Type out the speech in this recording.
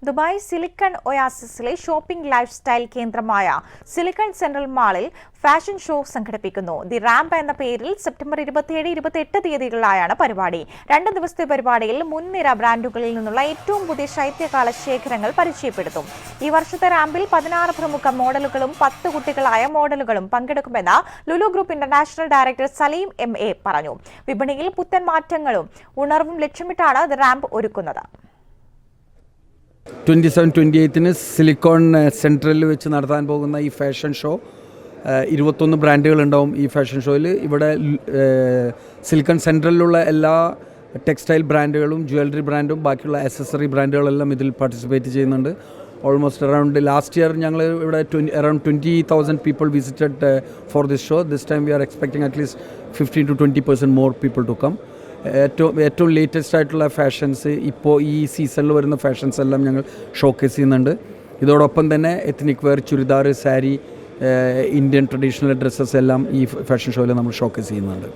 Dubai silicon ഒയാസിസിലെ shopping life style കേന്ദ്രമായ silicon central മാളിൽ ഫാഷൻ ഷോ സംഘടിപ്പിക്കുന്നു. ദി റാമ്പ് എന്ന പേരിൽ സെപ്റ്റംബർ 27-28 തീയതികളിലായാണ് പരിപാടി. 2 ദിവസത്തെ പരിപാടിയിൽ മുൻനിര ബ്രാൻഡുകളിൽ നിന്നുള്ള ഏറ്റവും പുതിയ ശൈത്യകാല ശേഖരങ്ങൾ പരിചയപ്പെടുത്തും. ഈ വർഷത്തെ റാമ്പിൽ 16 പ്രമുഖ മോഡലുകളും 10 കുട്ടികളായ മോഡലുകളും പങ്കെടുക്കുമെന്ന് Lulu group international director Saleem MA പറഞ്ഞു. വിപണിയിൽ പുത്തൻ മാറ്റങ്ങളും ഉണർവും ലക്ഷ്യമിട്ടാണ് ദി റാമ്പ് ഒരുക്കുന്നത്. 27-28 സിലിക്കോൺ സെൻട്രലിൽ വെച്ച് നടത്താൻ പോകുന്ന ഈ ഫാഷൻ ഷോ 21 ബ്രാൻഡുകളുണ്ടാവും. ഈ ഫാഷൻ ഷോയിൽ ഇവിടെ സിലിക്കൺ സെൻട്രലിലുള്ള എല്ലാ ടെക്സ്റ്റൈൽ ബ്രാൻഡുകളും ജ്വല്ലറി ബ്രാൻഡും ബാക്കിയുള്ള ആക്സസറി ബ്രാൻഡുകളെല്ലാം ഇതിൽ പാർട്ടിസിപ്പേറ്റ് ചെയ്യുന്നുണ്ട്. ഓൾമോസ്റ്റ് അറൗണ്ട് ലാസ്റ്റ് ഇയർ ഞങ്ങൾ ഇവിടെ around 20,000 people visited for this show. This time we are expecting at least 15-20% more people to come. ഏറ്റവും ലേറ്റസ്റ്റ് ആയിട്ടുള്ള ഫാഷൻസ് ഇപ്പോൾ ഈ സീസണിൽ വരുന്ന ഫാഷൻസ് എല്ലാം ഞങ്ങൾ ഷോക്കേസ് ചെയ്യുന്നുണ്ട്. ഇതോടൊപ്പം തന്നെ ethnic wear, churidar, sari, Indian traditional dresses എല്ലാം ഈ ഫാഷൻ ഷോയിൽ നമ്മൾ ഷോക്കേസ് ചെയ്യുന്നുണ്ട്.